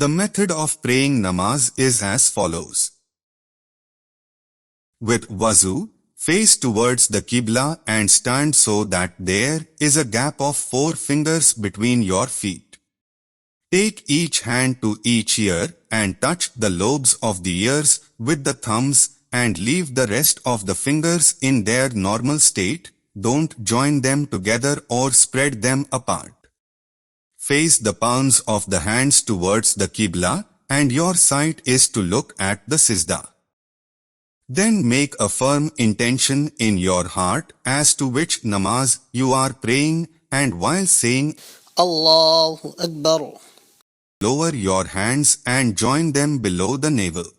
The method of praying namaz is as follows. With wuzu, face towards the Qibla and stand so that there is a gap of 4 fingers between your feet. Take each hand to each ear and touch the lobes of the ears with the thumbs and leave the rest of the fingers in their normal state. Don't join them together or spread them apart. Face the palms of the hands towards the Qibla and your sight is to look at the Sajda. Then make a firm intention in your heart as to which namaz you are praying, and while saying Allahu Akbar, lower your hands and join them below the navel.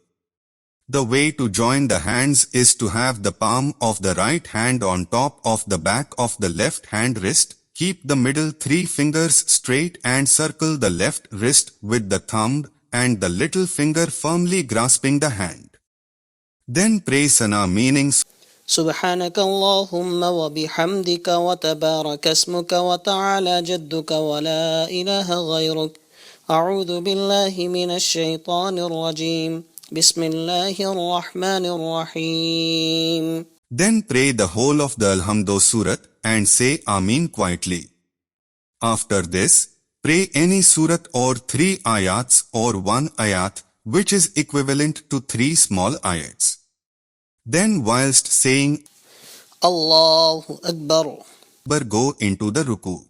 The way to join the hands is to have the palm of the right hand on top of the back of the left hand wrist. Keep the middle 3 fingers straight and circle the left wrist with the thumb and the little finger firmly grasping the hand. Then pray sana, meaning سبحانك اللهم وبحمدك وتبارك اسمك وتعالى جدك ولا إله غيرك أعوذ بالله من الشيطان الرجيم بسم الله الرحمن الرحيم. Then pray the whole of the Alhamdu Surat and say Ameen quietly. After this, pray any surat or 3 ayats or 1 ayat, which is equivalent to 3 small ayats. Then whilst saying Allahu Akbar, go into the ruku.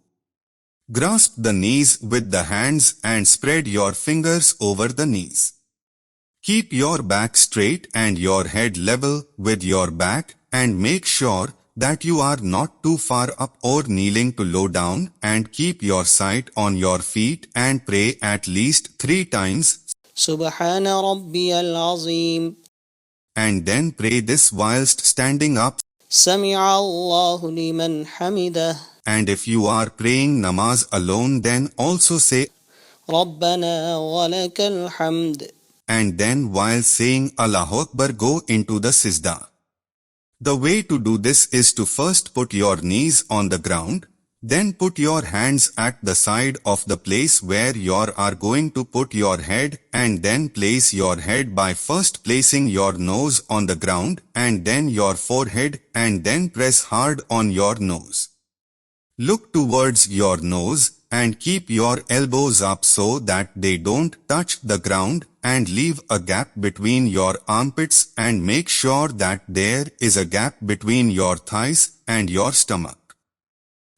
Grasp the knees with the hands and spread your fingers over the knees. Keep your back straight and your head level with your back and make sure that you are not too far up or kneeling to low down, and keep your sight on your feet and pray at least 3 times Subhana Rabbiyal Azim. And then pray this whilst standing up. Sami'a Allahu liman hamidah. And if you are praying namaz alone, then also say Rabbana walakal hamd. And then while saying Allahu Akbar, go into the Sajda. The way to do this is to first put your knees on the ground, then put your hands at the side of the place where you are going to put your head, and then place your head by first placing your nose on the ground and then your forehead, and then press hard on your nose. Look towards your nose and keep your elbows up so that they don't touch the ground, and leave a gap between your armpits and make sure that there is a gap between your thighs and your stomach.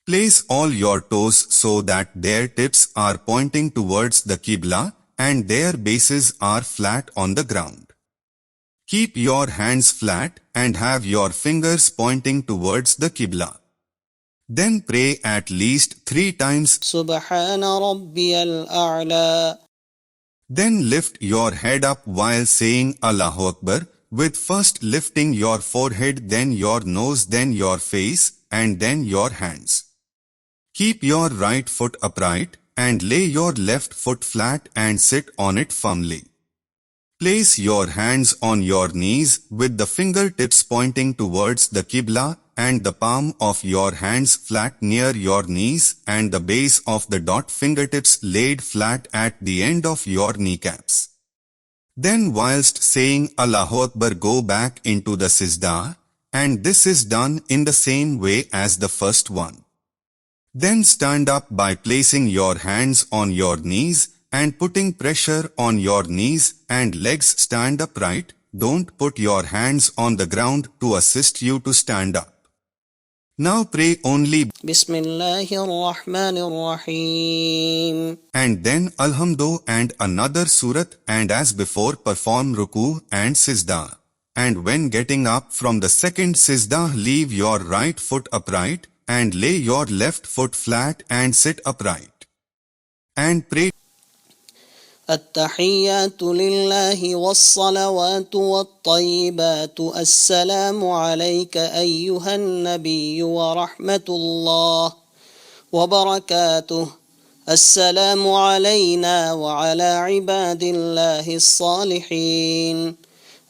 Place all your toes so that their tips are pointing towards the Qibla and their bases are flat on the ground. Keep your hands flat and have your fingers pointing towards the Qibla. Then pray at least 3 times Subhana Rabbiyal A'la. Then lift your head up while saying Allahu Akbar, with first lifting your forehead, then your nose, then your face, and then your hands. Keep your right foot upright and lay your left foot flat and sit on it firmly. Place your hands on your knees with the fingertips pointing towards the Qibla and the palm of your hands flat near your knees and the base of the dot fingertips laid flat at the end of your kneecaps. Then whilst saying Allahu Akbar, go back into the Sajda, and this is done in the same way as the first one. Then stand up by placing your hands on your knees and putting pressure on your knees and legs. Stand upright. Don't put your hands on the ground to assist you to stand up. Now pray only Bismillahir Rahmanir Rahim. And then Alhamdu and another surat, and as before perform ruku and Sajda. And when getting up from the second Sajda, leave your right foot upright and lay your left foot flat and sit upright. And pray التحيات لله والصلوات والطيبات السلام عليك أيها النبي ورحمة الله وبركاته السلام علينا وعلى عباد الله الصالحين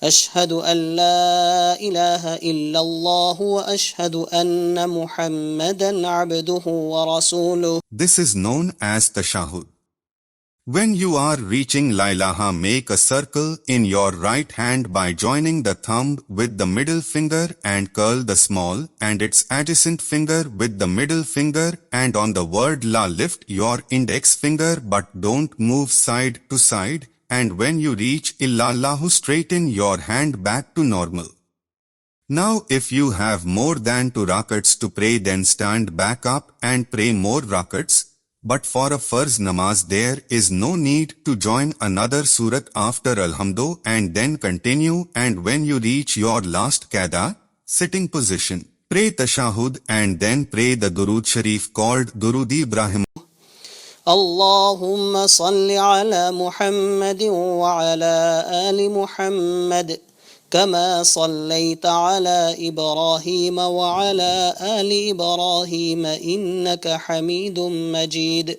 أشهد أن لا إله إلا الله وأشهد أن محمدا عبده ورسوله. This is known as Tashahud. When you are reaching La ilaha, make a circle in your right hand by joining the thumb with the middle finger and curl the small and its adjacent finger with the middle finger, and on the word La lift your index finger but don't move side to side, and when you reach Illallahu straighten your hand back to normal. Now if you have more than 2 rakats to pray, then stand back up and pray more rakats. But for a farz namaz there is no need to join another surat after Alhamdu and then continue, and when you reach your last qada, sitting position, pray tashahud and then pray the Durud Sharif called Durud Ibrahim. اللهم صل على محمد وعلى آل محمد كما صليت على إبراهيم وعلى آل إبراهيم إنك حميد مجيد.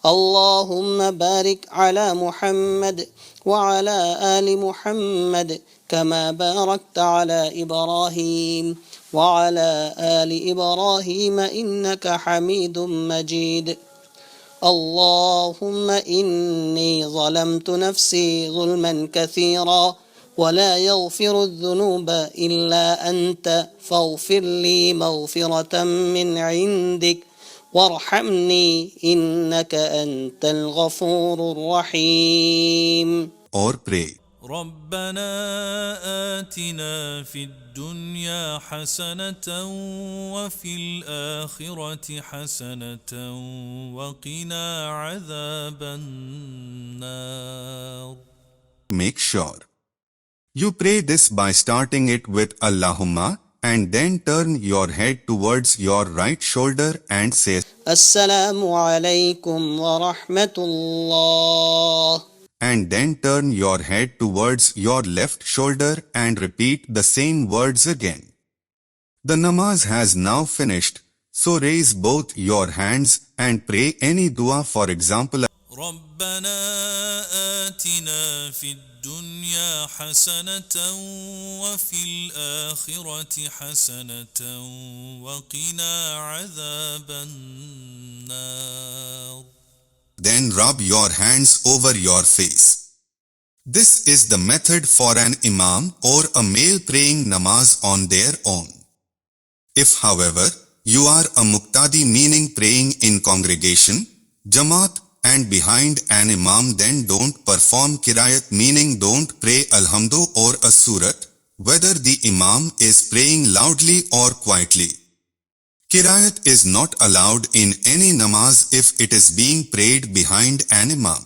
اللهم بارك على محمد وعلى آل محمد كما باركت على إبراهيم وعلى آل إبراهيم إنك حميد مجيد. اللهم إني ظلمت نفسي ظلما كثيرا ولا يغفر الذنوب إلا أنت فاغفر لي مغفرة من عندك وارحمني إنك أنت الغفور الرحيم. Or pray. ربنا آتنا في الدنيا حسنة وفي الآخرة حسنة وقنا عذاب النار. Make sure you pray this by starting it with Allahumma and then turn your head towards your right shoulder and say Assalamu alaikum wa rahmatullah. And then turn your head towards your left shoulder and repeat the same words again. The namaz has now finished, so raise both your hands and pray any dua, for example, ربنا آتنا في الدنيا حسنة وفي الآخرة حسنة وقنا عذاب النار. Then rub your hands over your face. This is the method for an imam or a male praying namaz on their own. If, however, you are a muqtadi, meaning praying in congregation, jamaat, and behind an imam, then don't perform qirayat, meaning don't pray alhamdu or a surat, whether the imam is praying loudly or quietly. Qirayat is not allowed in any namaz if it is being prayed behind an imam.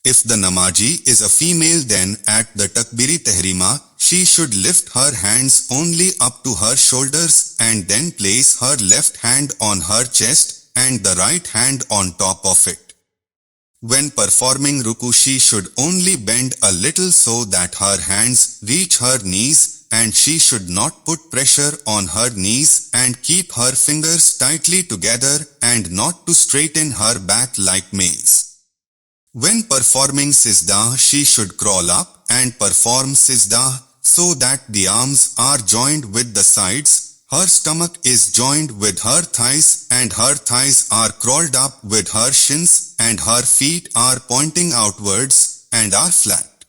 If the namaji is a female, then at the takbiri tehrima, she should lift her hands only up to her shoulders and then place her left hand on her chest and the right hand on top of it. When performing ruku, she should only bend a little so that her hands reach her knees, and she should not put pressure on her knees and keep her fingers tightly together and not to straighten her back like males. When performing sizdah, she should crawl up and perform sizdah so that the arms are joined with the sides, her stomach is joined with her thighs, and her thighs are crawled up with her shins, and her feet are pointing outwards and are flat.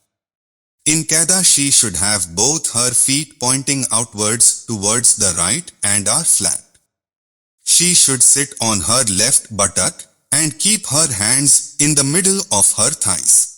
In qada, she should have both her feet pointing outwards towards the right and are flat. She should sit on her left buttock and keep her hands in the middle of her thighs.